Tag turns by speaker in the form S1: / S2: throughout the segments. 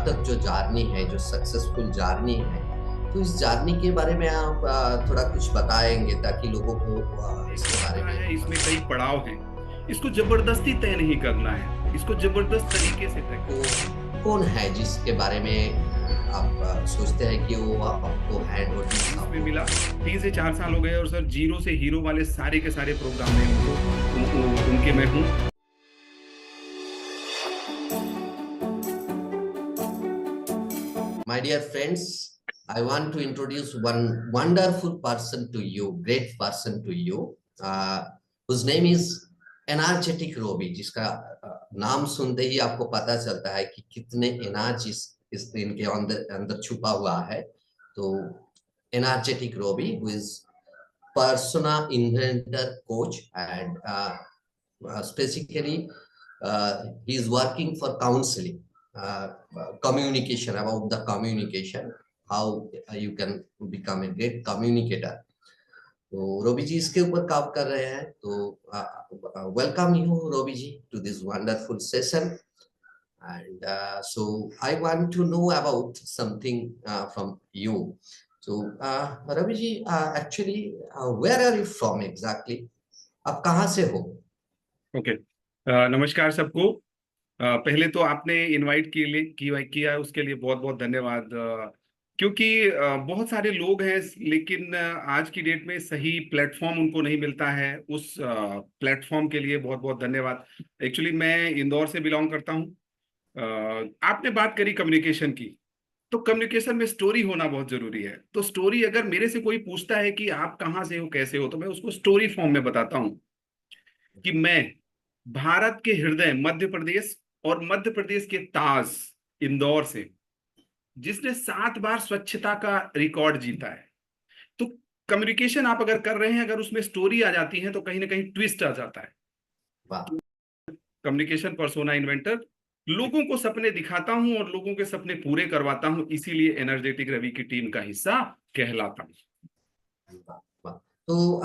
S1: यहाँ तक जो जर्नी है, जो सक्सेसफुल जर्नी है, तो इस जर्नी के बारे में आप थोड़ा कुछ बताएंगे ताकि लोगों को
S2: एक
S1: इसके बारे
S2: यात्रा
S1: में
S2: है, इसमें कई पड़ाव हैं। इसको जबरदस्ती तय नहीं करना है, इसको जबरदस्त तरीके से तय करना है।
S1: तो कौन है जिसके बारे में आप सोचते हैं कि वो आपको हैंड होल्डिंग
S2: इसमें
S1: आपको
S2: मिला 3 से 4 साल हो गए और सर जीरो से हीरो वाले सारे के सारे प्रोग्राम में उनके मैं हूँ।
S1: My dear friends, I want to introduce one wonderful person to you, great person to you, whose name is Energetic Robi, जिसका नाम सुनते ही आपको पता चलता है कि कितने एनर्जी इस इनके अंदर अंदर छुपा हुआ है। तो Energetic Robi, who is persona inventor coach and specifically he is working for counseling, communication, about the communication, how you can become a great communicator. तो रोबी जी इसके ऊपर काम कर रहे हैं। तो welcome you Robi ji to this wonderful session and so I want to know about something from you. So Ravi ji, actually where are you from exactly? आप कहाँ से हो?
S2: ओके, नमस्कार सबको। पहले तो आपने इनवाइट किया उसके लिए बहुत बहुत धन्यवाद। क्योंकि बहुत सारे लोग हैं, लेकिन आज की डेट में सही प्लेटफॉर्म उनको नहीं मिलता है। उस प्लेटफॉर्म के लिए बहुत बहुत धन्यवाद। एक्चुअली मैं इंदौर से बिलोंग करता हूँ। आपने बात करी कम्युनिकेशन की, तो कम्युनिकेशन में स्टोरी होना बहुत जरूरी है। तो स्टोरी अगर मेरे से कोई पूछता है कि आप कहाँ से हो, कैसे हो, तो मैं उसको स्टोरी फॉर्म में बताता हूँ कि मैं भारत के हृदय मध्य प्रदेश और मध्य प्रदेश के ताज इंदौर से, जिसने 7 बार स्वच्छता का रिकॉर्ड जीता है। तो कम्युनिकेशन आप अगर कर रहे हैं, अगर उसमें स्टोरी आ जाती है तो कहीं ना कहीं ट्विस्ट आ जाता है।
S1: वाह।
S2: कम्युनिकेशन पर्सोना इन्वेंटर, लोगों को सपने दिखाता हूं और लोगों के सपने पूरे करवाता हूं, इसीलिए एनर्जेटिक रवि की टीम का हिस्सा कहलाता हूं।
S1: वाह, वाह। तो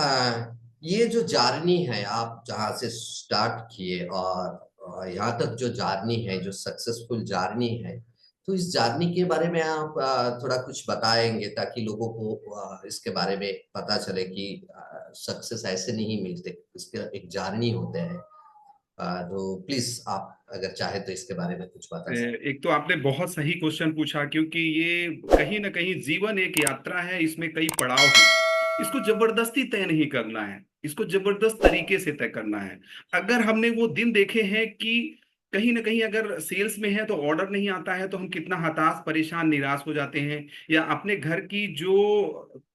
S1: ये जो जर्नी है आप जहाँ से स्टार्ट किए और यहाँ तक जो जर्नी है, जो सक्सेसफुल जर्नी है, तो इस जर्नी के बारे में आप थोड़ा कुछ बताएंगे ताकि लोगों को इसके बारे में पता चले कि सक्सेस ऐसे नहीं मिलते, इसके एक जर्नी होते हैं। तो प्लीज आप अगर चाहे तो इसके बारे में कुछ बता सकते
S2: एक तो आपने बहुत सही क्वेश्चन पूछा, क्योंकि ये कहीं ना कहीं जीवन एक यात्रा है, इसमें कई पड़ाव हैं। इसको जबरदस्ती तय नहीं करना है, इसको जबरदस्त तरीके से तय करना है। अगर हमने वो दिन देखे हैं कि कहीं ना कहीं अगर सेल्स में है तो ऑर्डर नहीं आता है, तो हम कितना हताश, परेशान, निराश हो जाते हैं। या अपने घर की जो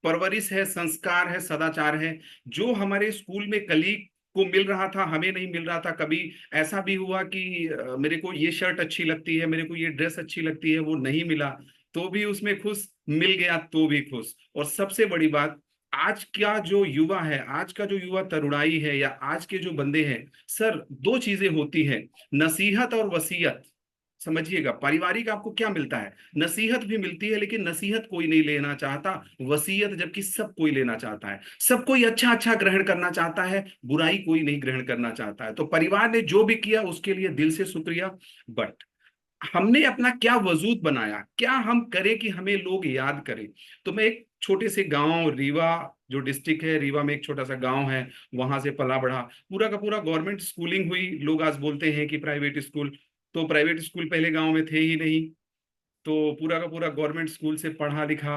S2: परवरिश है, संस्कार है, सदाचार है, जो हमारे स्कूल में कलीग को मिल रहा था, हमें नहीं मिल रहा था। कभी ऐसा भी हुआ कि मेरे को ये शर्ट अच्छी लगती है, मेरे को ये ड्रेस अच्छी लगती है, वो नहीं मिला तो भी उसमें खुश, मिल गया तो भी खुश। और सबसे बड़ी बात, आज का जो युवा है, आज का जो युवा तरुणाई है, या आज के जो बंदे हैं सर, दो चीजें होती हैं, नसीहत और वसीयत। समझिएगा, पारिवारिक आपको क्या मिलता है, नसीहत भी मिलती है, लेकिन नसीहत कोई नहीं लेना चाहता, वसीयत जबकि सब कोई लेना चाहता है। सब कोई अच्छा अच्छा ग्रहण करना चाहता है, बुराई कोई नहीं ग्रहण करना चाहता है। तो परिवार ने जो भी किया उसके लिए दिल से शुक्रिया। बट हमने अपना क्या वजूद बनाया, क्या हम करें कि हमें लोग याद करें। तो मैं एक छोटे से गांव, रीवा जो डिस्ट्रिक्ट है, रीवा में एक छोटा सा गांव है, वहां से पला बढ़ा। पूरा का पूरा गवर्नमेंट स्कूलिंग हुई। लोग आज बोलते हैं कि प्राइवेट स्कूल, तो प्राइवेट स्कूल पहले गांव में थे ही नहीं। तो पूरा का पूरा गवर्नमेंट स्कूल से पढ़ा लिखा।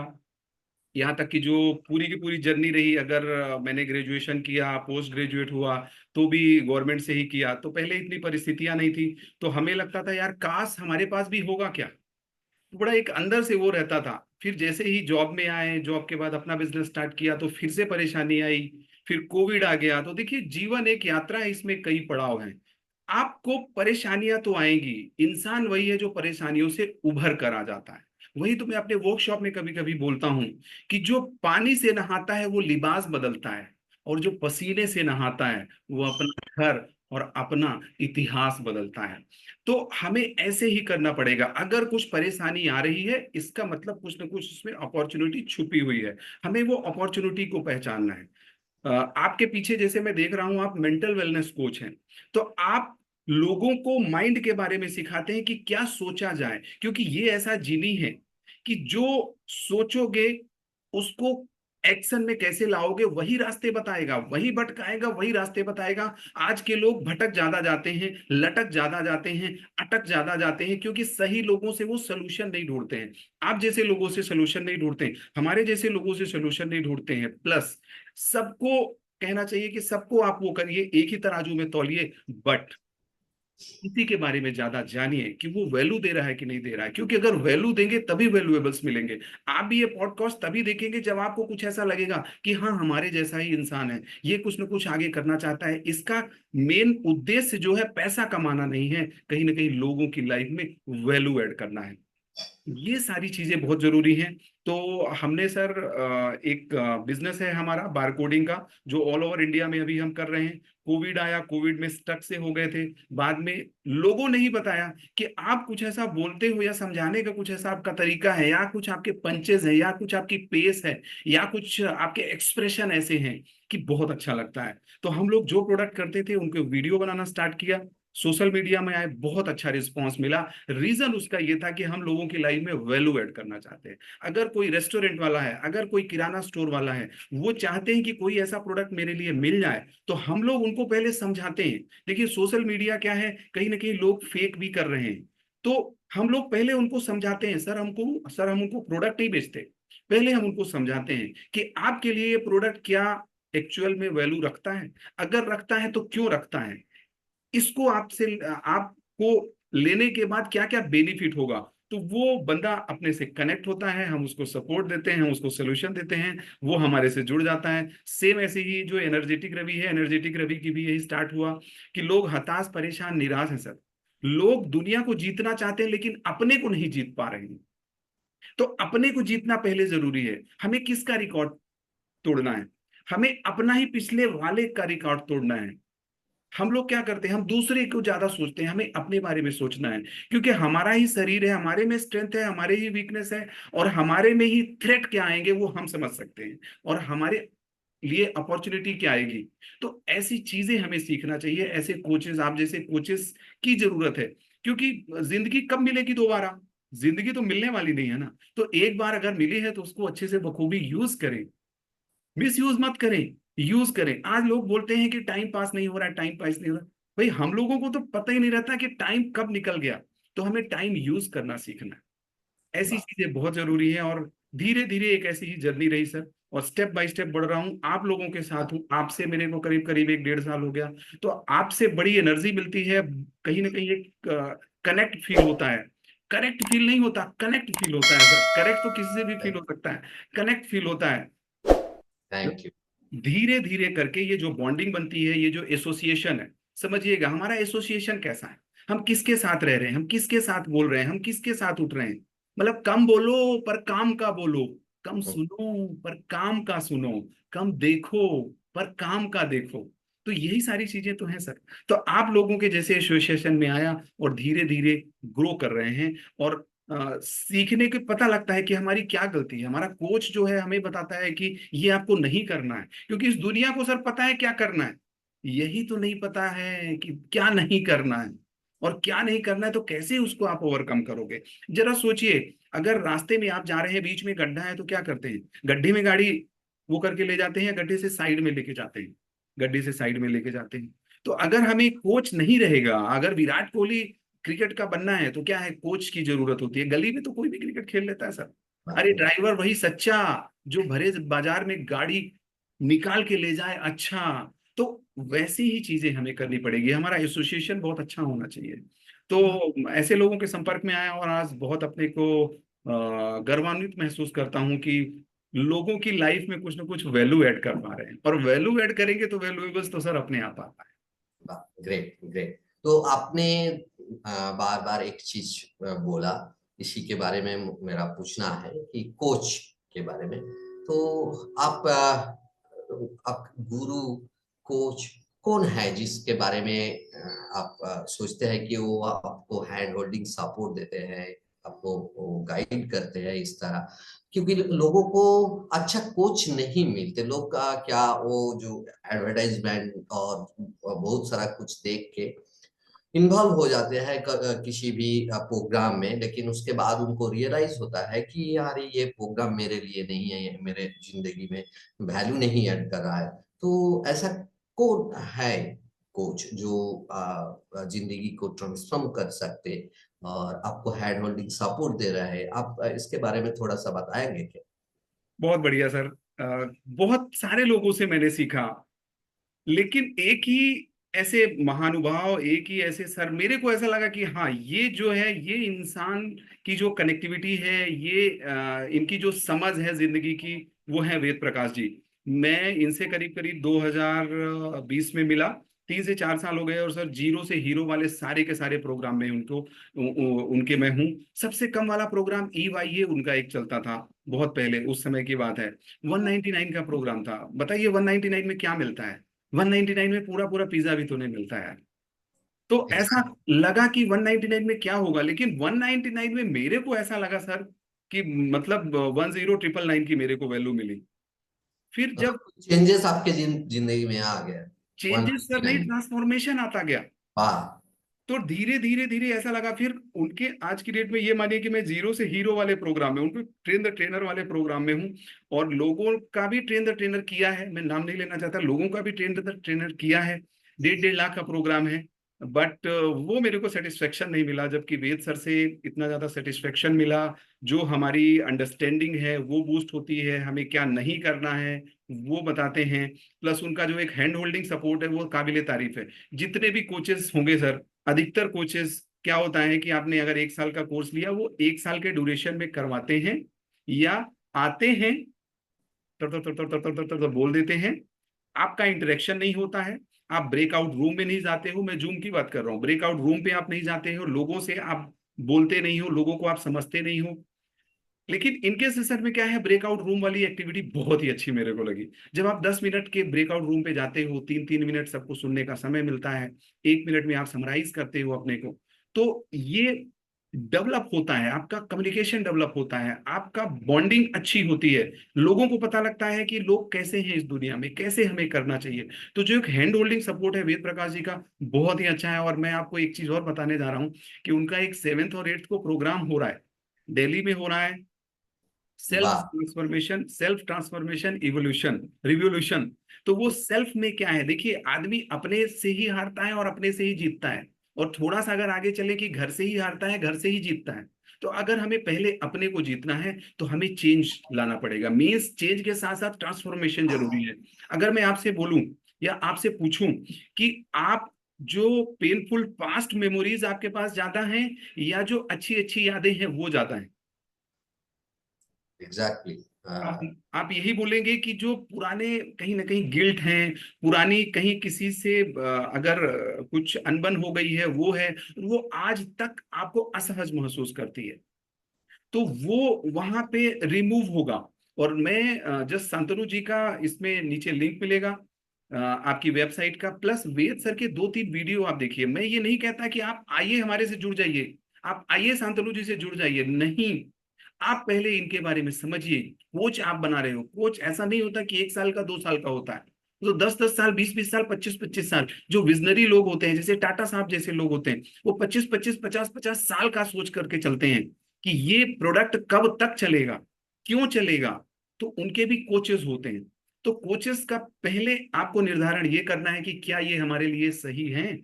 S2: यहाँ तक कि जो पूरी की पूरी जर्नी रही, अगर मैंने ग्रेजुएशन किया, पोस्ट ग्रेजुएट हुआ, तो भी गवर्नमेंट से ही किया। तो पहले इतनी परिस्थितियां नहीं थी, तो हमें लगता था यार काश हमारे पास भी होगा क्या। तो बड़ा एक अंदर से वो रहता था। फिर जैसे ही जॉब में आए, जॉब के बाद अपना बिजनेस स्टार्ट किया, तो फिर से परेशानी आई। फिर कोविड आ गया। तो देखिए, जीवन एक यात्रा है, इसमें कई पड़ाव हैं। आपको परेशानियां तो आएंगी, इंसान वही है जो परेशानियों से उभर कर आ जाता है। वही तो मैं अपने वर्कशॉप में कभी कभी बोलता हूं कि जो पानी से नहाता है वो लिबास बदलता है, और जो पसीने से नहाता है वो अपना घर और अपना इतिहास बदलता है। तो हमें ऐसे ही करना पड़ेगा। अगर कुछ परेशानी आ रही है, इसका मतलब कुछ ना कुछ उसमें अपॉर्चुनिटी छुपी हुई है। हमें वो अपॉर्चुनिटी को पहचानना है। आपके पीछे जैसे मैं देख रहा हूं, आप मेंटल वेलनेस कोच हैं। तो आप लोगों को माइंड के बारे में सिखाते हैं कि क्या सोचा जाए, क्योंकि ये ऐसा जीनी है कि जो सोचोगे उसको एक्शन में कैसे लाओगे वही रास्ते बताएगा, वही भटकाएगा, वही रास्ते बताएगा। आज के लोग भटक ज्यादा जाते हैं, लटक ज्यादा जाते हैं, अटक ज्यादा जाते हैं, क्योंकि सही लोगों से वो सोल्यूशन नहीं ढूंढते हैं। आप जैसे लोगों से सोल्यूशन नहीं ढूंढते हैं, हमारे जैसे लोगों से सोल्यूशन नहीं ढूंढते हैं। प्लस सबको कहना चाहिए कि सबको आप वो करिए, एक ही तराजू में तौलिए, बट किसी के बारे में ज्यादा जानिए कि वो वैल्यू दे रहा है कि नहीं दे रहा है, क्योंकि अगर वैल्यू देंगे तभी वैल्यूएबल्स मिलेंगे। आप भी ये पॉडकास्ट तभी देखेंगे जब आपको कुछ ऐसा लगेगा कि हाँ, हमारे जैसा ही इंसान है, ये कुछ ना कुछ आगे करना चाहता है। इसका मेन उद्देश्य जो है पैसा कमाना नहीं है, कहीं ना कहीं लोगों की लाइफ में वैल्यू ऐड करना है। ये सारी चीजें बहुत जरूरी हैं। तो हमने सर एक बिजनेस है हमारा बारकोडिंग का, जो ऑल ओवर इंडिया में अभी हम कर रहे हैं। कोविड आया, कोविड में स्टक से हो गए थे। बाद में लोगों ने ही बताया कि आप कुछ ऐसा बोलते हो या समझाने का कुछ ऐसा आपका तरीका है, या कुछ आपके पंचेस है, या कुछ आपकी पेस है, या कुछ आपके एक्सप्रेशन ऐसे हैं कि बहुत अच्छा लगता है। तो हम लोग जो प्रोडक्ट करते थे उनके वीडियो बनाना स्टार्ट किया, सोशल मीडिया में आए, बहुत अच्छा रिस्पांस मिला। रीजन उसका ये था कि हम लोगों की लाइफ में वैल्यू ऐड करना चाहते हैं। अगर कोई रेस्टोरेंट वाला है, अगर कोई किराना स्टोर वाला है, वो चाहते हैं कि कोई ऐसा प्रोडक्ट मेरे लिए मिल जाए, तो हम लोग उनको पहले समझाते हैं। देखिए सोशल मीडिया क्या है, कहीं ना कहीं लोग फेक भी कर रहे हैं, तो हम लोग पहले उनको समझाते हैं। सर हम उनको प्रोडक्ट नहीं बेचते, पहले हम उनको समझाते हैं कि आपके लिए ये प्रोडक्ट क्या एक्चुअल में वैल्यू रखता है, अगर रखता है तो क्यों रखता है, इसको आपको लेने के बाद क्या क्या बेनिफिट होगा। तो वो बंदा अपने से कनेक्ट होता है, हम उसको सपोर्ट देते हैं, हम उसको सोल्यूशन देते हैं, वो हमारे से जुड़ जाता है। सेम ऐसे ही जो एनर्जेटिक रवि है, एनर्जेटिक रवि की भी यही स्टार्ट हुआ कि लोग हताश, परेशान, निराश हैं सर। लोग दुनिया को जीतना चाहते हैं लेकिन अपने को नहीं जीत पा रहे हैं। तो अपने को जीतना पहले जरूरी है। हमें किसका रिकॉर्ड तोड़ना है? हमें अपना ही पिछले वाले का रिकॉर्ड तोड़ना है। हम लोग क्या करते हैं, हम दूसरे को ज्यादा सोचते हैं, हमें अपने बारे में सोचना है, क्योंकि हमारा ही शरीर है, हमारे में स्ट्रेंथ है, हमारे ही वीकनेस है, और हमारे में ही थ्रेट क्या आएंगे वो हम समझ सकते हैं, और हमारे लिए अपॉर्चुनिटी क्या आएगी। तो ऐसी चीजें हमें सीखना चाहिए। ऐसे कोचेस, आप जैसे कोचेस की जरूरत है, क्योंकि जिंदगी कब मिलेगी दोबारा? जिंदगी तो मिलने वाली नहीं है ना। तो एक बार अगर मिली है तो उसको अच्छे से बखूबी यूज करें, मिस यूज मत करें, यूज करें। आज लोग बोलते हैं कि टाइम पास नहीं हो रहा है, टाइम पास नहीं हो रहा। भाई हम लोगों को तो पता ही नहीं रहता कि टाइम कब निकल गया। तो हमें टाइम यूज करना सीखना है। ऐसी चीजें बहुत जरूरी है, और धीरे धीरे एक ऐसी ही जर्नी रही सर, और स्टेप बाय स्टेप बढ़ रहा हूँ, आप लोगों के साथ हूँ। आपसे मेरे को करीब करीब 1-1.5 साल हो गया, तो आपसे बड़ी एनर्जी मिलती है। कहीं ना कहीं एक कनेक्ट फील होता है। करेक्ट फील नहीं होता, कनेक्ट फील होता है सर। करेक्ट तो किसी से भी फील हो सकता है, कनेक्ट फील होता है।
S1: Thank you.
S2: धीरे धीरे करके ये जो बॉन्डिंग बनती है, ये जो एसोसिएशन है, समझिएगा हमारा एसोसिएशन कैसा है, हम किसके साथ रह रहे हैं, हम किसके साथ बोल रहे हैं, हम किसके साथ उठ रहे हैं। मतलब कम बोलो पर काम का बोलो, कम सुनो पर काम का सुनो, कम देखो पर काम का देखो। तो यही सारी चीजें तो हैं सर। तो आप लोगों के जैसे एसोसिएशन में आया और धीरे धीरे ग्रो कर रहे हैं, और सीखने के पता लगता है कि हमारी क्या गलती है। हमारा कोच जो है हमें बताता है कि ये आपको नहीं करना है, क्योंकि इस दुनिया को सर पता है क्या करना है, यही तो नहीं पता है कि क्या नहीं करना है। और क्या नहीं करना है तो कैसे उसको आप ओवरकम करोगे? जरा सोचिए, अगर रास्ते में आप जा रहे हैं, बीच में गड्ढा है, तो क्या करते हैं? गड्ढे में गाड़ी वो करके ले जाते हैं, या गड्ढे से साइड में लेके जाते हैं? गड्ढे से साइड में लेके जाते हैं। तो अगर हमें कोच नहीं रहेगा, अगर विराट कोहली क्रिकेट का बनना है तो क्या है, कोच की जरूरत होती है। गली में तो कोई भी क्रिकेट खेल लेता है सर। अरे ड्राइवर वही सच्चा, जो भरे बाजार में गाड़ी निकाल के ले जाए, अच्छा। तो वैसी ही चीजें हमें करनी पड़ेगी। हमारा एसोसिएशन बहुत अच्छा होना चाहिए। तो ऐसे लोगों के संपर्क में आया, और आज बहुत अपने को गर्वान्वित महसूस करता हूँ कि लोगों की लाइफ में कुछ ना कुछ वैल्यू ऐड कर पा रहे हैं, और वैल्यू ऐड करेंगे तो वैल्यूएबल्स तो सर अपने आप आता है।
S1: Great great. तो आपने बार बार एक चीज बोला, इसी के बारे में मेरा पूछना है कि कोच के बारे में। तो आप गुरु, कोच कौन है जिसके बारे में आप सोचते हैं कि वो आपको हैंड होल्डिंग सपोर्ट देते हैं, आपको गाइड करते हैं इस तरह? क्योंकि लोगों को अच्छा कोच नहीं मिलते। लोग का क्या, वो जो एडवर्टाइजमेंट और बहुत सारा कुछ देख के इन्वॉल्व हो जाते हैं किसी भी प्रोग्राम में, लेकिन उसके बाद उनको रियलाइज होता है कि यार ये प्रोग्राम मेरे लिए नहीं है, ये मेरे जिंदगी में वैल्यू नहीं ऐड कर रहा है। तो ऐसा कौन है कोच जो जिंदगी को ट्रांसफॉर्म कर सकते और आपको हैंड होल्डिंग सपोर्ट दे रहा है? आप इसके बारे में थोड़ा सा बताएंगे क्या?
S2: बहुत बढ़िया सर। बहुत सारे लोगों से मैंने सीखा, लेकिन एक ही ऐसे महानुभाव, एक ही ऐसे सर, मेरे को ऐसा लगा कि हाँ, ये जो है, ये इंसान की जो कनेक्टिविटी है, ये इनकी जो समझ है जिंदगी की, वो है वेद प्रकाश जी। मैं इनसे करीब करीब 2020 में मिला। 3 से 4 साल हो गए, और सर जीरो से हीरो वाले सारे के सारे प्रोग्राम में उनको उनके मैं हूँ। सबसे कम वाला प्रोग्राम EYA उनका एक चलता था, बहुत पहले, उस समय की बात है। 199 का प्रोग्राम था। बताइए 199 में क्या मिलता है? 199 में पूरा पूरा पिज्जा भी तो नहीं मिलता यार। तो ऐसा लगा कि 199 में क्या होगा, लेकिन 199 में मेरे को ऐसा लगा सर कि मतलब 10,999 की मेरे को वैल्यू मिली। फिर जब
S1: चेंजेस आपके जिंदगी में आ गया
S2: चेंजेस सर नहीं,
S1: 199?
S2: ट्रांसफॉर्मेशन आता गया।
S1: वाह।
S2: तो धीरे धीरे धीरे ऐसा लगा, फिर उनके आज की डेट में ये मानिए कि मैं जीरो से हीरो वाले प्रोग्राम में, उनको ट्रेन द ट्रेनर वाले प्रोग्राम में हूँ। और लोगों का भी ट्रेन द ट्रेनर किया है, मैं नाम नहीं लेना चाहता, लोगों का भी ट्रेन द ट्रेनर किया है। 1.5 लाख का प्रोग्राम है। बट वो मेरे को सेटिस्फेक्शन नहीं मिला, जबकि वेद सर से इतना ज्यादा सेटिस्फेक्शन मिला। जो हमारी अंडरस्टैंडिंग है वो बूस्ट होती है, हमें क्या नहीं करना है वो बताते हैं। प्लस उनका जो एक हैंड होल्डिंग सपोर्ट है वो काबिले तारीफ है। जितने भी कोचेस होंगे सर, अधिकतर कोचेस क्या होता है कि आपने अगर 1 साल का कोर्स लिया, वो 1 साल के ड्यूरेशन में करवाते हैं, या आते हैं, तर तर तर तर तर तर तर तर तर बोल देते हैं, आपका इंटरेक्शन नहीं होता है। आप ब्रेकआउट रूम में नहीं जाते हो, मैं जूम की बात कर रहा हूँ, ब्रेकआउट रूम पे आप नहीं जाते हो, लोगों से आप बोलते नहीं हो, लोगों को आप समझते नहीं हो। लेकिन इनके सेशन में क्या है, ब्रेकआउट रूम वाली एक्टिविटी बहुत ही अच्छी मेरे को लगी। जब आप 10 मिनट के ब्रेकआउट रूम पे जाते हो, 3 3 मिनट सबको सुनने का समय मिलता है, 1 मिनट में आप समराइज करते हो अपने को, तो ये डेवलप होता है, आपका कम्युनिकेशन डेवलप होता है, आपका बॉन्डिंग अच्छी होती है। लोगों को पता लगता है कि लोग कैसे हैं इस दुनिया में, कैसे हमें करना चाहिए। तो जो एक हैंड होल्डिंग सपोर्ट है वेद प्रकाश जी का, बहुत ही अच्छा है। और मैं आपको एक चीज और बताने जा रहा हूँ कि उनका एक 7th और 8th को प्रोग्राम हो रहा है, दिल्ली में हो रहा है।
S1: वाह।
S2: Self transformation evolution revolution. तो वो सेल्फ में क्या है, देखिए, आदमी अपने से ही हारता है और अपने से ही जीतता है। और थोड़ा सा अगर आगे चले कि घर से ही हारता है, घर से ही जीतता है। तो अगर हमें पहले अपने को जीतना है, तो हमें चेंज लाना पड़ेगा। मीन्स चेंज के साथ साथ ट्रांसफॉर्मेशन जरूरी है। अगर मैं आपसे बोलूं या आपसे पूछूं कि आप जो पेनफुल पास्ट मेमोरीज आपके पास ज्यादा हैं, या जो अच्छी अच्छी यादें हैं वो ज्यादा हैं?
S1: एग्जैक्टली।
S2: आप आप यही बोलेंगे कि जो पुराने कहीं ना कहीं गिल्ट हैं, पुरानी कहीं किसी से अगर कुछ अनबन हो गई है, वो है, वो आज तक आपको असहज महसूस करती है, तो वो वहां पे रिमूव होगा। और मैं जस्ट शांतनु जी का इसमें नीचे लिंक मिलेगा, आपकी वेबसाइट का, प्लस वेद सर के 2 3 वीडियो आप देखिए। मैं ये नहीं कहता कि आप आइए हमारे से जुड़ जाइए, आप आइए शांतनु जी से जुड़ जाइए, नहीं। आप पहले इनके बारे में समझिए। कोच आप बना रहे हो, कोच ऐसा नहीं होता कि 1 साल का 2 साल का होता है। तो 10 10 साल, 20 20 साल, 25 25 साल, जो विजनरी लोग होते हैं, जैसे टाटा साहब जैसे लोग होते हैं, वो 25 25 50 50 साल का सोच करके चलते हैं कि ये प्रोडक्ट कब तक चलेगा, क्यों चलेगा। तो उनके भी कोचेस होते हैं। तो कोचेस का पहले आपको निर्धारण ये करना है कि क्या ये हमारे लिए सही हैं।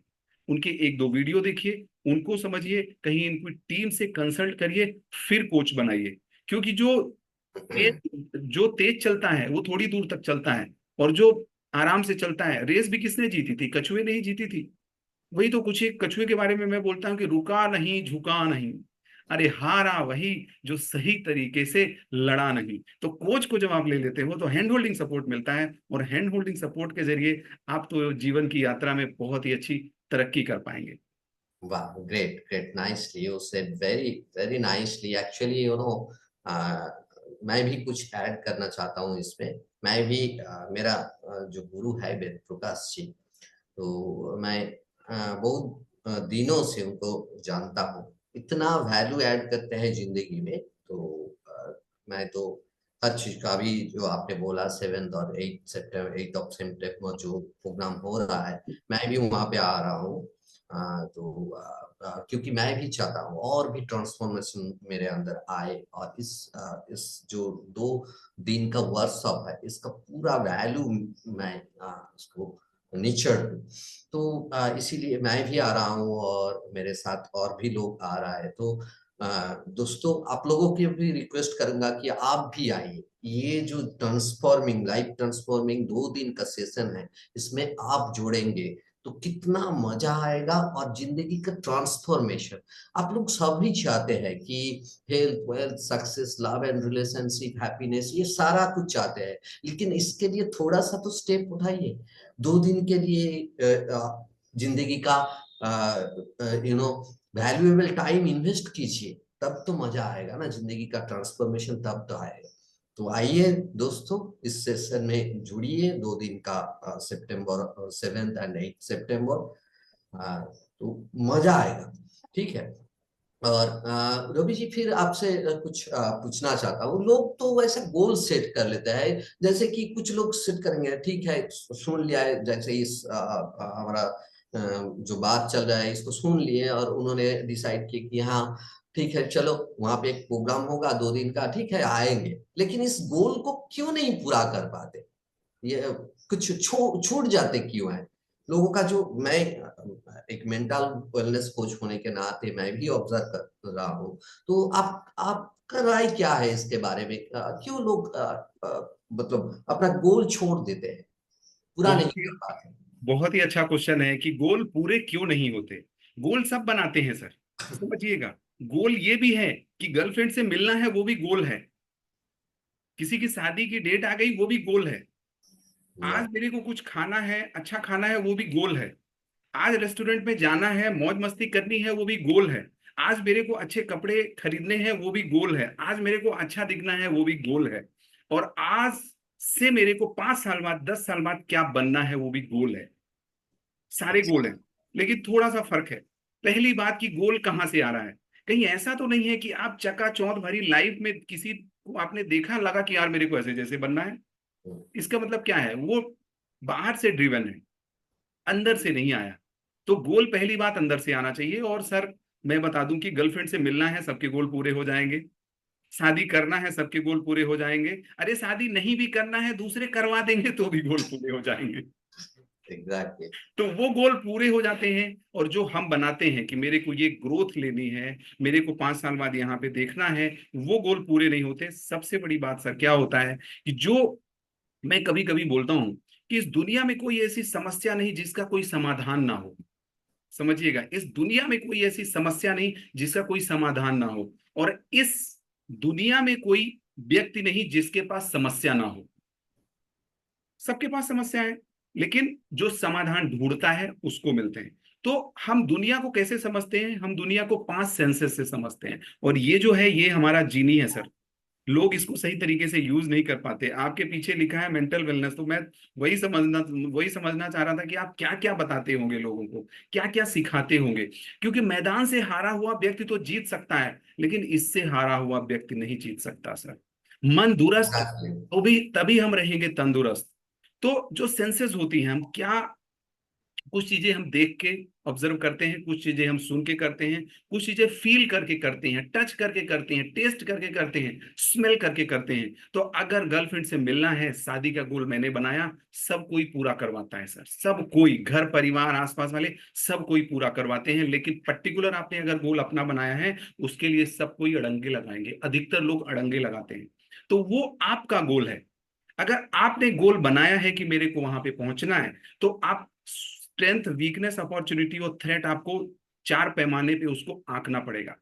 S2: उनके 1 2 वीडियो देखिए, उनको समझिए, कहीं इनकी टीम से कंसल्ट करिए, फिर कोच बनाइए। क्योंकि जो तेज चलता है वो थोड़ी दूर तक चलता है, और जो आराम से चलता है, रेस भी किसने जीती थी? कछुए ने ही जीती थी। वही तो, कुछ एक कछुए के बारे में मैं बोलता हूँ कि रुका नहीं, झुका नहीं, अरे हारा वही जो सही तरीके से लड़ा नहीं। तो कोच को जब आप ले लेते हो, तो हैंड होल्डिंग सपोर्ट मिलता है, और हैंड होल्डिंग सपोर्ट के जरिए आप तो जीवन की यात्रा में बहुत ही अच्छी तरक्की कर पाएंगे।
S1: Wow, great, great, nicely. You said very, very nicely. Actually, मैं भी कुछ ऐड करना चाहता हूँ इसमें। मैं भी मेरा जो गुरु है वेद प्रकाश जी, तो मैं बहुत दिनों से उनको जानता हूँ। इतना वैल्यू ऐड करते हैं जिंदगी में। तो मैं तो हर चीज का भी, जो आपने बोला 7th और 8th September, 8th of September जो प्रोग्राम हो रहा है, मैं भी वहाँ पे आ रहा हूँ। तो क्योंकि मैं भी चाहता हूँ और भी ट्रांसफॉर्मेशन मेरे अंदर आए, और इस जो 2 दिन का वर्कशॉप है इसका पूरा वैल्यू मैं उसको निचड़ दूं। तो इसीलिए मैं भी आ रहा हूँ और मेरे साथ और भी लोग आ रहा है। तो दोस्तों, आप लोगों की भी रिक्वेस्ट करूंगा कि आप भी आइए। ये जो ट्रांसफॉर्मिंग, लाइफ ट्रांसफॉर्मिंग 2 दिन का सेशन है, इसमें आप जोड़ेंगे तो कितना मजा आएगा, और जिंदगी का ट्रांसफॉर्मेशन। आप लोग सभी चाहते हैं कि health, wealth, success, love and relationship, happiness, ये सारा कुछ चाहते हैं, लेकिन इसके लिए थोड़ा सा तो स्टेप उठाइए। 2 दिन के लिए जिंदगी का वैल्यूएबल टाइम इन्वेस्ट कीजिए, तब तो मजा आएगा ना, जिंदगी का ट्रांसफॉर्मेशन तब तो आएगा। तो आइए दोस्तों, इस सेशन में जुड़िए 2 दिन का, सितंबर 7 एंड 8 सितंबर। तो मजा आएगा, ठीक है। और रवि जी, फिर आपसे कुछ पूछना चाहता हूँ। लोग तो वैसे गोल सेट कर लेते हैं, जैसे कि कुछ लोग सेट करेंगे, ठीक है सुन लिया है, जैसे इस हमारा जो बात चल रहा है इसको सुन लिए और उन्होंने डिसाइड किया कि हाँ ठीक है, चलो वहां पे एक प्रोग्राम होगा 2 दिन का, ठीक है आएंगे, लेकिन इस गोल को क्यों नहीं पूरा कर पाते? ये कुछ छूट जाते क्यों है लोगों का? जो मैं एक मेंटल वेलनेस कोच होने के नाते मैं भी ऑब्जर्व कर रहा हूँ। तो आपका राय क्या है इसके बारे में? क्यों लोग मतलब अपना गोल छोड़ देते हैं, पूरा नहीं
S2: बहुत ही
S1: कर पाते?
S2: बहुत ही अच्छा क्वेश्चन है कि गोल पूरे क्यों नहीं होते। गोल सब बनाते हैं सर, समझिएगा। गोल ये भी है कि गर्लफ्रेंड से मिलना है, वो भी गोल है। किसी की शादी की डेट आ गई, वो भी गोल है। आज
S1: या
S2: मेरे को कुछ खाना है, अच्छा खाना है, वो भी गोल है। आज रेस्टोरेंट में जाना है, मौज मस्ती करनी है, वो भी गोल है। आज मेरे को अच्छे कपड़े खरीदने हैं, वो भी गोल है। आज मेरे को अच्छा दिखना है, वो भी गोल है। और आज से मेरे को 5 साल बाद, 10 साल बाद क्या बनना है, वो भी गोल है। सारे गोल हैं, लेकिन थोड़ा सा फर्क है। पहली बात कि गोल कहाँ से आ रहा है। कहीं ऐसा तो नहीं है कि आप चकाचौंध भरी लाइफ में किसी को आपने देखा, लगा कि यार मेरे को ऐसे जैसे बनना है। इसका मतलब क्या है? वो बाहर से ड्रिवन है, अंदर से नहीं आया। तो गोल, पहली बात, अंदर से आना चाहिए। और सर, मैं बता दूं कि गर्लफ्रेंड से मिलना है, सबके गोल पूरे हो जाएंगे। शादी करना है, सबके गोल पूरे हो जाएंगे। अरे शादी नहीं भी करना है, दूसरे करवा देंगे तो भी गोल पूरे हो जाएंगे।
S1: एग्जैक्टली।
S2: तो वो गोल पूरे हो जाते हैं। और जो हम बनाते हैं कि मेरे को ये ग्रोथ लेनी है, मेरे को 5 साल बाद यहाँ पे देखना है, वो गोल पूरे नहीं होते। सबसे बड़ी बात सर क्या होता है कि जो मैं कभी कभी बोलता हूँ कि इस दुनिया में कोई ऐसी समस्या नहीं जिसका कोई समाधान ना हो। समझिएगा, इस दुनिया में कोई ऐसी समस्या नहीं जिसका कोई समाधान ना हो। और इस दुनिया में कोई व्यक्ति नहीं जिसके पास समस्या ना हो। सबके पास समस्या है, लेकिन जो समाधान ढूंढता है उसको मिलते हैं। तो हम दुनिया को कैसे समझते हैं? हम दुनिया को 5 सेंसेस से समझते हैं। और ये जो है, ये हमारा जीनी है सर। लोग इसको सही तरीके से यूज नहीं कर पाते। आपके पीछे लिखा है मेंटल वेलनेस, तो मैं वही समझना चाह रहा था कि आप क्या क्या बताते होंगे लोगों को, क्या क्या सिखाते होंगे। क्योंकि मैदान से हारा हुआ व्यक्ति तो जीत सकता है, लेकिन इससे हारा हुआ व्यक्ति नहीं जीत सकता सर। मन दुरुस्त,
S1: एग्जैक्टली।
S2: तो भी तभी हम रहेंगे तंदुरुस्त। तो जो सेंसेस होती हैं, हम क्या, कुछ चीजें हम देख के ऑब्जर्व करते हैं, कुछ चीजें हम सुन के करते हैं, कुछ चीजें फील करके करते हैं, टच करके करते हैं, टेस्ट करके करते हैं, स्मेल करके करते हैं। तो अगर गर्लफ्रेंड से मिलना है, शादी का गोल मैंने बनाया, सब कोई पूरा करवाता है सर। सब कोई, घर परिवार आसपास वाले सब कोई पूरा करवाते हैं। लेकिन पर्टिकुलर आपने अगर गोल अपना बनाया है, उसके लिए सब कोई अड़ंगे लगाएंगे, अधिकतर लोग अड़ंगे लगाते हैं। तो वो आपका गोल है। अगर आपने गोल बनाया है कि मेरे को वहां पे पहुंचना है, तो आप स्ट्रेंथ, वीकनेस, अपॉर्चुनिटी और थ्रेट आपको 4 पैमाने पे उसको आंकना पड़ेगा।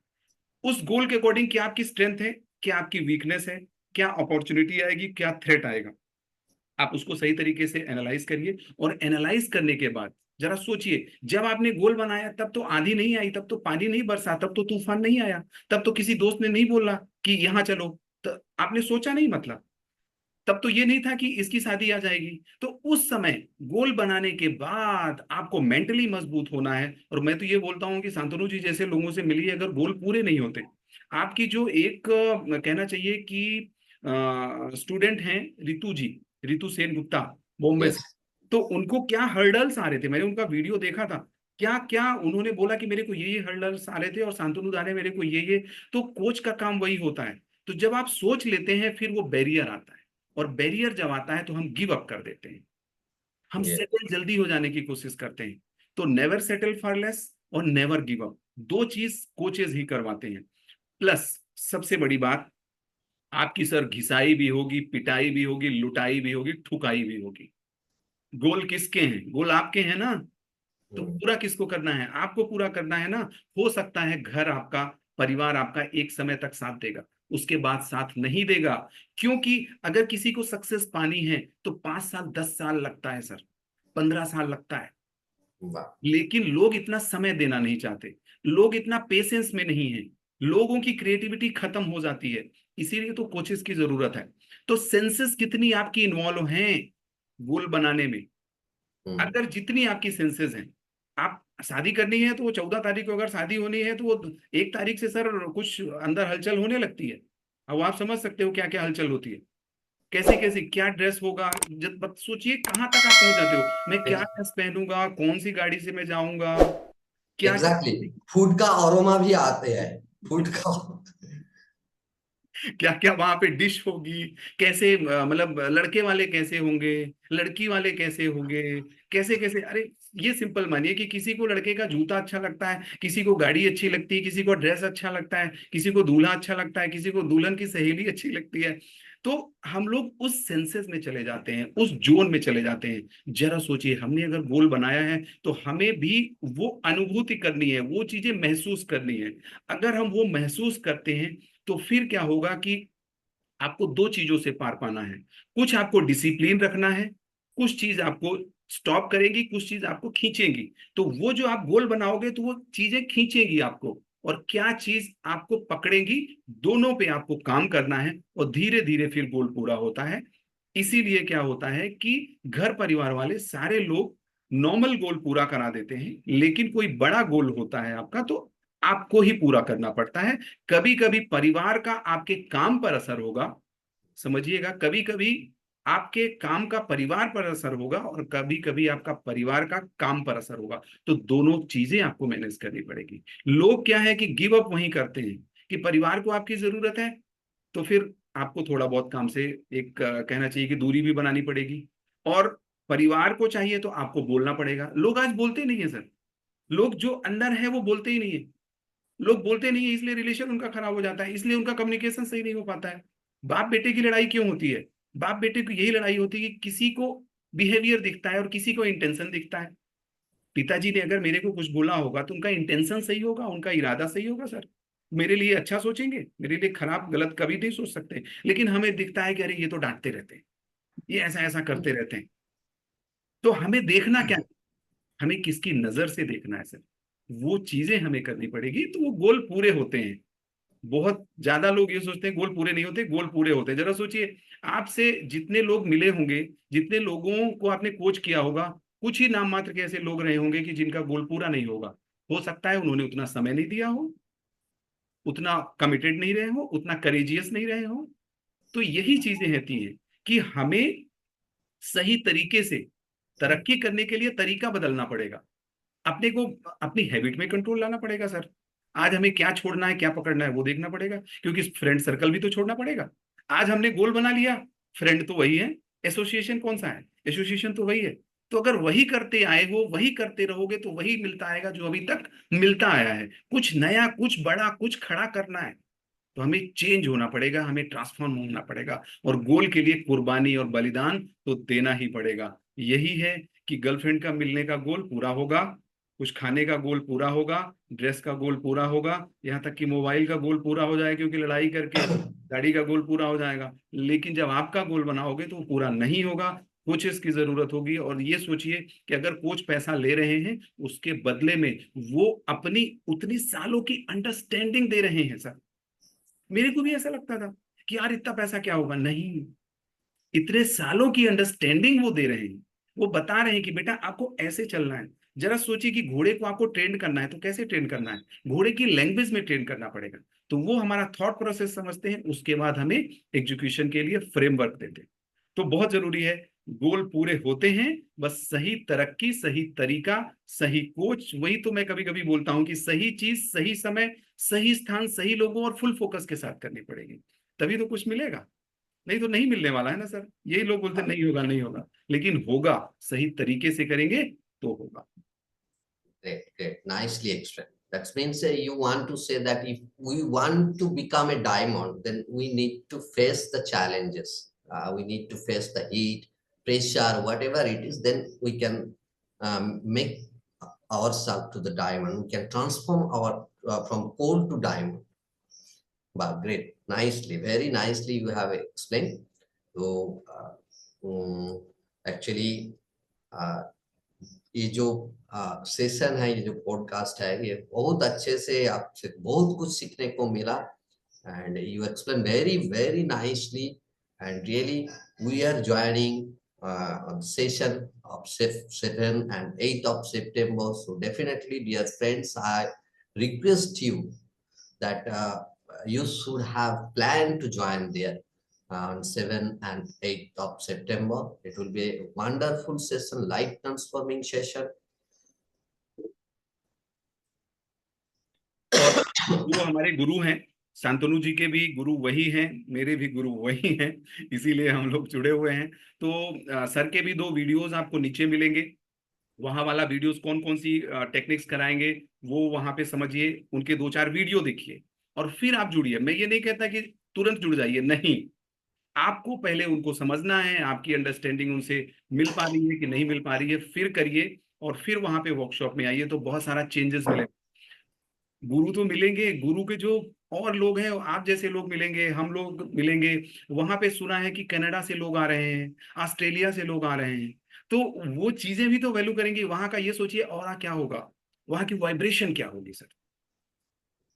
S2: उस गोल के अकॉर्डिंग क्या आपकी स्ट्रेंथ है, क्या आपकी वीकनेस है, क्या अपॉर्चुनिटी आएगी, क्या थ्रेट आएगा। आप उसको सही तरीके से एनालाइज करिए। और एनालाइज करने के बाद जरा सोचिए, जब आपने गोल बनाया तब तो आंधी नहीं आई, तब तो पानी नहीं बरसा, तब तो तूफान नहीं आया, तब तो किसी दोस्त ने नहीं बोला कि यहां चलो। तो आपने सोचा नहीं, मतलब तब तो ये नहीं था कि इसकी शादी आ जाएगी। तो उस समय गोल बनाने के बाद आपको मेंटली मजबूत होना है। और मैं तो ये बोलता हूँ कि शांतनु जी जैसे लोगों से मिलिए, अगर गोल पूरे नहीं होते। आपकी जो एक कहना चाहिए कि स्टूडेंट हैं, रितु जी, रितु सेन गुप्ता, बॉम्बे से।
S1: यस।
S2: तो उनको क्या हर्डल्स आ रहे थे, मैंने उनका वीडियो देखा था। क्या क्या उन्होंने बोला कि मेरे को ये हर्डल्स आ रहे थे और शांतनु दा ने मेरे को ये, तो कोच का काम वही होता है। तो जब आप सोच लेते हैं फिर वो बैरियर आता है, और बैरियर जब आता है तो हम गिव अप कर देते हैं, हम
S1: ये
S2: सेटल जल्दी हो जाने की कोशिश करते हैं। तो नेवर सेटल फॉर लेस और नेवर गिव अप, दो चीज कोचेज ही करवाते हैं। प्लस सबसे बड़ी बात, आपकी सर घिसाई भी होगी, पिटाई भी होगी, लुटाई भी होगी, ठुकाई भी होगी। गोल किसके हैं? गोल आपके हैं ना। तो
S1: हम्म,
S2: पूरा किसको करना है? आपको पूरा करना है ना। हो सकता है घर आपका, परिवार आपका एक समय तक साथ देगा, उसके बाद साथ नहीं देगा। क्योंकि अगर किसी को सक्सेस पानी है तो 5 साल 10 साल लगता है सर, 15 साल लगता है।
S1: वाह,
S2: लेकिन लोग इतना समय देना नहीं चाहते, लोग इतना पेशेंस में नहीं है, लोगों की क्रिएटिविटी खत्म हो जाती है। इसीलिए तो कोचेस की जरूरत है। तो सेंसेस कितनी आपकी इन्वॉल्व हैं गोल बनाने में?
S1: हम्म,
S2: अगर जितनी आपकी सेंसेस हैं, आप शादी करनी है तो वो 14 तारीख को अगर शादी होनी है तो वो 1 तारीख से सर कुछ अंदर हलचल होने लगती है। अब आप समझ सकते हो क्या क्या हलचल होती है, कैसे कैसे क्या ड्रेस होगा। जब सोचिए कहाँ तक आप पहुंच जाते हो, मैं क्या ड्रेस पहनूंगा, कौन सी गाड़ी से मैं जाऊंगा, क्या
S1: एग्जैक्टली।
S2: क्या
S1: फूड का अरोमा भी आते हैं, फूड का।
S2: क्या क्या वहां पे डिश होगी, कैसे मतलब लड़के वाले कैसे होंगे, लड़की वाले कैसे होंगे, कैसे कैसे। अरे ये सिंपल मानिए कि किसी को लड़के का जूता अच्छा लगता है, किसी को गाड़ी अच्छी लगती है, किसी को ड्रेस अच्छा लगता है, किसी को दूल्हा अच्छा लगता है, किसी को दुल्हन की सहेली अच्छी लगती है। तो हम लोग उस सेंसेस में चले जाते हैं, उस जोन में चले जाते हैं। जरा सोचिए, हमने अगर गोल बनाया है तो हमें भी वो अनुभूति करनी है, वो चीजें महसूस करनी है। अगर हम वो महसूस करते हैं तो फिर क्या होगा कि आपको दो चीजों से पार पाना है। कुछ आपको डिसिप्लिन रखना है, कुछ चीज आपको स्टॉप करेगी, कुछ चीज आपको खींचेगी। तो वो जो आप गोल बनाओगे तो वो चीजें खींचेगी आपको, और क्या चीज आपको पकड़ेगी, दोनों पे आपको काम करना है, और धीरे धीरे फिर गोल पूरा होता है। इसीलिए क्या होता है कि घर परिवार वाले सारे लोग नॉर्मल गोल पूरा करा देते हैं, लेकिन कोई बड़ा गोल होता है आपका तो आपको ही पूरा करना पड़ता है। कभी कभी परिवार का आपके काम पर असर होगा, समझिएगा, कभी कभी आपके काम का परिवार पर असर होगा, और कभी कभी आपका परिवार का काम पर असर होगा। तो दोनों चीजें आपको मैनेज करनी पड़ेगी। लोग क्या है कि गिव अप वहीं करते हैं कि परिवार को आपकी जरूरत है, तो फिर आपको थोड़ा बहुत काम से एक कहना चाहिए कि दूरी भी बनानी पड़ेगी। और परिवार को चाहिए तो आपको बोलना पड़ेगा। लोग आज बोलते नहीं है सर, लोग जो अंदर है वो बोलते ही नहीं है। लोग बोलते नहीं है, इसलिए रिलेशन उनका खराब हो जाता है, इसलिए उनका कम्युनिकेशन सही नहीं हो पाता है। बाप बेटे की लड़ाई क्यों होती है? बाप बेटे की यही लड़ाई होती है कि किसी को बिहेवियर दिखता है और किसी को इंटेंशन दिखता है। पिताजी ने अगर मेरे को कुछ बोला होगा तो उनका इंटेंशन सही होगा, उनका इरादा सही होगा सर, मेरे लिए अच्छा सोचेंगे, मेरे लिए खराब गलत कभी नहीं सोच सकते। लेकिन हमें दिखता है कि अरे ये तो डांटते रहते हैं, ये ऐसा ऐसा करते रहते हैं। तो हमें देखना क्या है? हमें किसकी नजर से देखना है सर, वो चीजें हमें करनी पड़ेगी तो वो गोल पूरे होते हैं। बहुत ज्यादा लोग ये सोचते हैं गोल पूरे नहीं होते, गोल पूरे होते हैं। जरा सोचिए, आपसे जितने लोग मिले होंगे, जितने लोगों को आपने कोच किया होगा, कुछ ही नाम मात्र के ऐसे लोग रहे होंगे कि जिनका गोल पूरा नहीं होगा। हो सकता है उन्होंने उतना समय नहीं दिया हो, उतना कमिटेड नहीं रहे हो, उतना करेजियस नहीं रहे हो। तो यही चीजें रहती हैं कि हमें सही तरीके से तरक्की करने के लिए तरीका बदलना पड़ेगा। अपने को अपनी हैबिट में कंट्रोल लाना पड़ेगा सर। आज हमें क्या छोड़ना है क्या पकड़ना है वो देखना पड़ेगा, क्योंकि फ्रेंड सर्कल भी तो छोड़ना पड़ेगा। आज हमने गोल बना लिया, फ्रेंड तो वही है, एसोसिएशन कौन सा है? एसोसिएशन तो वही है। तो अगर वही करते आए हो, वही करते रहोगे तो वही मिलता आएगा जो अभी तक मिलता आया है। कुछ नया, कुछ बड़ा, कुछ खड़ा करना है तो हमें चेंज होना पड़ेगा, हमें ट्रांसफॉर्म होना पड़ेगा। और गोल के लिए कुर्बानी और बलिदान तो देना ही पड़ेगा। यही है कि गर्लफ्रेंड का मिलने का गोल पूरा होगा, कुछ खाने का गोल पूरा होगा, ड्रेस का गोल पूरा होगा, यहाँ तक कि मोबाइल का गोल पूरा हो जाएगा, क्योंकि लड़ाई करके गाड़ी का गोल पूरा हो जाएगा। लेकिन जब आपका गोल बनाओगे तो वो पूरा नहीं होगा, कोचेस की जरूरत होगी। और ये सोचिए कि अगर कोच पैसा ले रहे हैं, उसके बदले में वो अपनी उतनी सालों की अंडरस्टैंडिंग दे रहे हैं सर। मेरे को भी ऐसा लगता था कि यार इतना पैसा क्या होगा, नहीं, इतने सालों की अंडरस्टैंडिंग वो दे रहे हैं। वो बता रहे हैं कि बेटा आपको ऐसे चलना है। जरा सोचिए कि घोड़े को आपको ट्रेन करना है तो कैसे ट्रेन करना है, घोड़े की लैंग्वेज में ट्रेन करना पड़ेगा। तो वो हमारा थॉट प्रोसेस समझते हैं, उसके बाद हमें एग्जीक्यूशन के लिए फ्रेमवर्क देते हैं। तो बहुत जरूरी है गोल पूरे होते हैं, बस सही तरक्की, सही तरीका, सही कोच। वही तो मैं कभी कभी बोलता हूँ कि सही चीज, सही समय, सही स्थान, सही लोगों और फुल फोकस के साथ करनी पड़ेगी, तभी तो कुछ मिलेगा। नहीं तो नहीं मिलने वाला है ना सर। यही लोग बोलते हैं, नहीं होगा नहीं होगा, लेकिन होगा, सही तरीके से करेंगे तो होगा।
S1: Great, great. Nicely explained. That means you want to say that if we want to become a diamond, then we need to face the challenges. We need to face the heat, pressure, whatever it is, then we can make ourselves to the diamond. We can transform our from coal to diamond. But great, nicely, very nicely you have explained. So actually, ये जो session है, ये जो podcast है, ये बहुत अच्छे से आपसे बहुत कुछ सीखने को मिला and you explain very very nicely and really we are joining session of 7 and 8 of September. So definitely, dear friends, I request you that you should have planned to join there on 7 and 8 of September. It will be a wonderful session, life transforming session.
S2: और जो हमारे गुरु हैं, शांतनु जी के भी गुरु वही हैं, मेरे भी गुरु वही हैं, इसीलिए हम लोग जुड़े हुए हैं। तो सर के भी 2 वीडियोस आपको नीचे मिलेंगे। वहां वाला वीडियोस कौन कौन सी टेक्निक्स कराएंगे वो वहां पे समझिए, उनके 2-4 वीडियो देखिए और फिर आप जुड़िए। मैं ये नहीं कहता कि तुरंत जुड़ जाइए, नहीं, आपको पहले उनको समझना है, आपकी अंडरस्टैंडिंग उनसे मिल पा रही है कि नहीं मिल पा रही है, फिर करिए और फिर वहां पे वर्कशॉप में आइए, तो बहुत सारा चेंजेस मिलेगा। गुरु तो मिलेंगे, गुरु के जो और लोग हैं, आप जैसे लोग मिलेंगे, हम लोग मिलेंगे। वहां पे सुना है कि कनाडा से लोग आ रहे हैं, ऑस्ट्रेलिया से लोग आ रहे हैं, तो वो चीजें भी तो वैल्यू करेंगी। वहां का ये सोचिए और क्या होगा, वहां की वाइब्रेशन क्या होगी सर।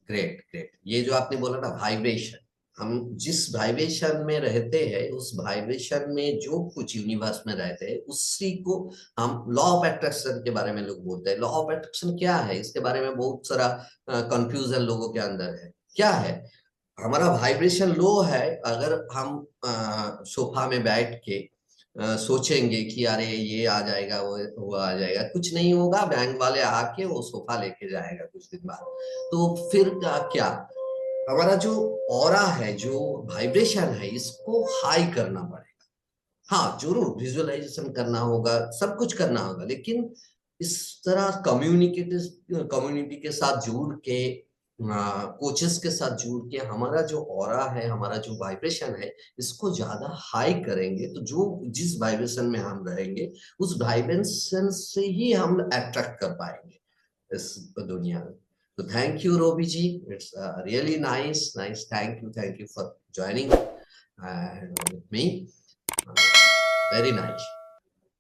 S1: ग्रेट ग्रेट, ये जो आपने बोला ना वाइब्रेशन, हम जिस वाइब्रेशन में रहते हैं उस वाइब्रेशन में जो कुछ यूनिवर्स में रहते हैं उसी को हम लॉ ऑफ अट्रैक्शन के बारे में लोग बोलते हैं। लॉ ऑफ अट्रैक्शन क्या है, इसके बारे में बहुत सारा कंफ्यूजन लोगों के अंदर है। क्या है, हमारा वाइब्रेशन लो है, अगर हम सोफा में बैठ के सोचेंगे कि अरे ये आ जाएगा, वो आ जाएगा, कुछ नहीं होगा, बैंक वाले आके वो सोफा लेके जाएगा कुछ दिन बाद, तो फिर क्या, हमारा जो ऑरा है, जो वाइब्रेशन है, इसको हाई करना पड़ेगा। हाँ जरूर विजुअलाइजेशन करना होगा, सब कुछ करना होगा, लेकिन इस तरह कम्युनिटी के साथ जुड़ के, कोचेस के साथ जुड़ के हमारा जो ऑरा है, हमारा जो वाइब्रेशन है, इसको ज्यादा हाई करेंगे तो जो जिस वाइब्रेशन में हम रहेंगे उस वाइब्रेशन से ही हम अट्रैक्ट कर पाएंगे इस दुनिया में। तो thank you Robi ji, it's really nice nice, thank you for joining with me, very nice.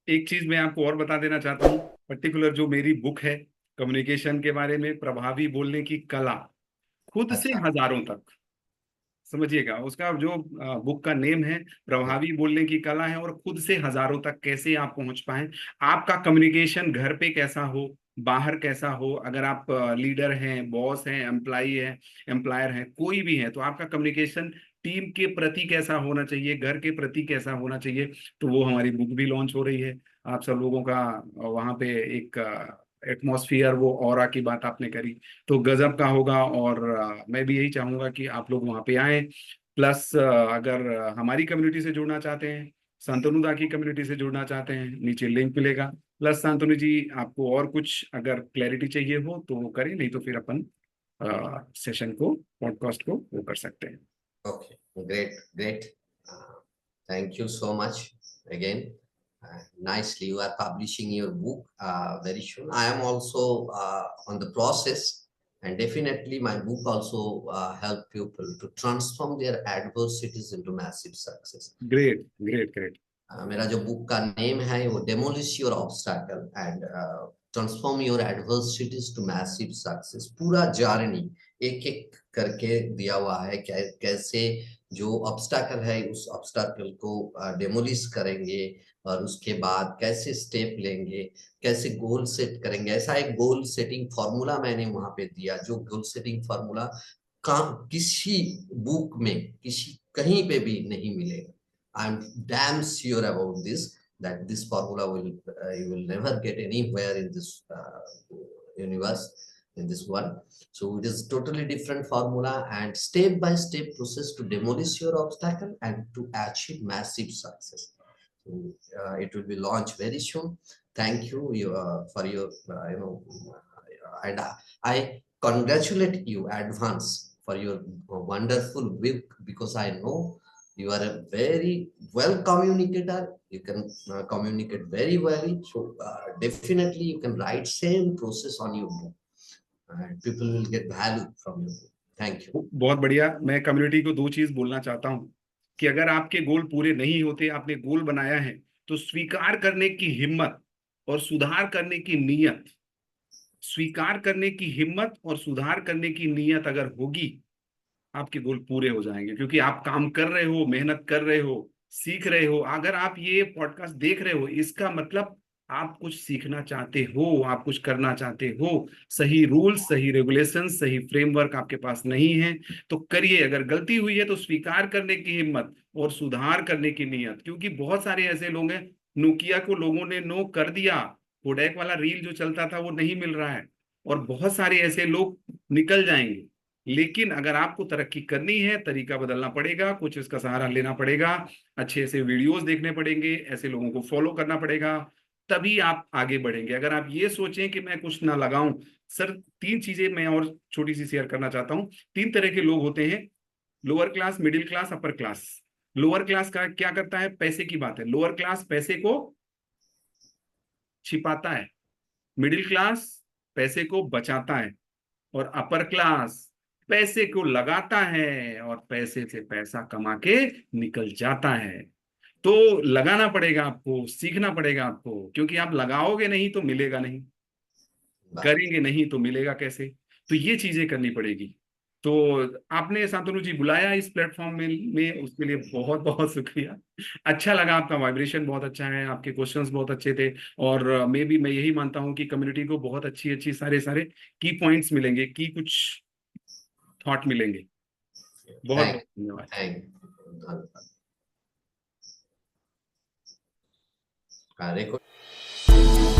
S2: एक चीज मैं आपको और बता देना चाहता हूँ, पर्टिकुलर जो मेरी बुक है कम्युनिकेशन के बारे में, प्रभावी बोलने की कला, खुद से
S1: अच्छा,
S2: हजारों तक, समझिएगा उसका जो बुक का नेम है, प्रभावी बोलने की कला है, और खुद से हजारों तक कैसे आप पहुंच पाए। आपका कम्युनिकेशन घर पे कैसा हो, बाहर कैसा हो, अगर आप लीडर हैं, बॉस हैं, एम्प्लॉयर हैं, कोई भी है, तो आपका कम्युनिकेशन टीम के प्रति कैसा होना चाहिए, घर के प्रति कैसा होना चाहिए, तो वो हमारी बुक भी लॉन्च हो रही है। आप सब लोगों का वहाँ पे एक एटमॉस्फियर, वो ऑरा की बात आपने करी, तो गजब का होगा। और मैं भी यही चाहूंगा कि आप लोग वहाँ पे आएं। प्लस अगर हमारी कम्युनिटी से जुड़ना चाहते हैं, शांतनु दा की कम्युनिटी से जुड़ना चाहते हैं, नीचे लिंक मिलेगा। प्लस शांतनु जी, आपको और कुछ अगर क्लैरिटी चाहिए हो तो वो करें, नहीं तो फिर अपन सेशन को, पॉडकास्ट को वो कर सकते हैं।
S1: okay, great, thank you so much again. Nicely you are publishing your book very soon. I am also on the process, and definitely my book also help people to transform their adversities into massive success.
S2: Great great great.
S1: मेरा जो book का name है वो demolish your obstacle and transform your adversities to massive success. पूरा journey एक एक करके दिया हुआ है, कैसे जो ऑब्स्टैकल है उस ऑब्स्टैकल को डेमोलिश करेंगे, और उसके बाद कैसे स्टेप लेंगे, कैसे गोल सेट करेंगे। ऐसा एक गोल सेटिंग फॉर्मूला मैंने वहां पे दिया, जो गोल सेटिंग फॉर्मूला किसी बुक में, किसी कहीं पे भी नहीं मिलेगा। I'm damn sure about this. that this formula will you will never get anywhere in this universe, in this world. So it is totally different formula and step-by-step process to demolish your obstacle and to achieve massive success. So, it will be launched very soon. Thank you, for your and I congratulate you advance for your wonderful work, because I know you are a very well communicator. You can communicate very well. So definitely you can write same process on your book, and people will get value from your book. Thank you.
S2: बहुत बढ़िया। मैं community को दो चीज बोलना चाहता हूँ कि अगर आपके गोल पूरे नहीं होते, आपने गोल बनाया है, तो स्वीकार करने की हिम्मत और सुधार करने की नीयत, स्वीकार करने की हिम्मत और सुधार करने की नीयत अगर होगी, आपके गोल पूरे हो जाएंगे। क्योंकि आप काम कर रहे हो, मेहनत कर रहे हो, सीख रहे हो। अगर आप ये पॉडकास्ट देख रहे हो, इसका मतलब आप कुछ सीखना चाहते हो, आप कुछ करना चाहते हो। सही रूल्स, सही रेगुलेशन, सही फ्रेमवर्क आपके पास नहीं है तो करिए। अगर गलती हुई है तो स्वीकार करने की हिम्मत और सुधार करने की नीयत। क्योंकि बहुत सारे ऐसे लोग हैं, नोकिया को लोगों ने नो कर दिया, कोडैक वाला रील जो चलता था वो नहीं मिल रहा है, और बहुत सारे ऐसे लोग निकल जाएंगे। लेकिन अगर आपको तरक्की करनी है, तरीका बदलना पड़ेगा, कुछ इसका सहारा लेना पड़ेगा, अच्छे से वीडियोस देखने पड़ेंगे, ऐसे लोगों को फॉलो करना पड़ेगा, तभी आप आगे बढ़ेंगे। अगर आप ये सोचें कि मैं कुछ ना लगाऊं, सर तीन चीजें मैं और छोटी सी शेयर करना चाहता हूं। तीन तरह के लोग होते हैं, lower class, middle class, upper class. Lower class का क्या करता है? पैसे की बात है, लोअर क्लास पैसे को छिपाता है, मिडिल क्लास पैसे को बचाता है, और अपर क्लास पैसे को लगाता है और पैसे से पैसा कमा के निकल जाता है। तो लगाना पड़ेगा आपको, सीखना पड़ेगा आपको, क्योंकि आप लगाओगे नहीं तो मिलेगा नहीं, करेंगे नहीं तो मिलेगा कैसे? तो ये चीजें करनी पड़ेगी। तो आपने शांतनु जी बुलाया इस प्लेटफॉर्म में उसके लिए बहुत बहुत शुक्रिया। अच्छा लगा, आपका वाइब्रेशन बहुत अच्छा है, आपके क्वेश्चंस बहुत अच्छे थे, और मैं यही मानता हूं कि कम्युनिटी को बहुत अच्छी अच्छी सारे सारे की पॉइंट्स मिलेंगे, की कुछ थॉट मिलेंगे। बहुत बहुत धन्यवाद।
S1: धन्यवाद।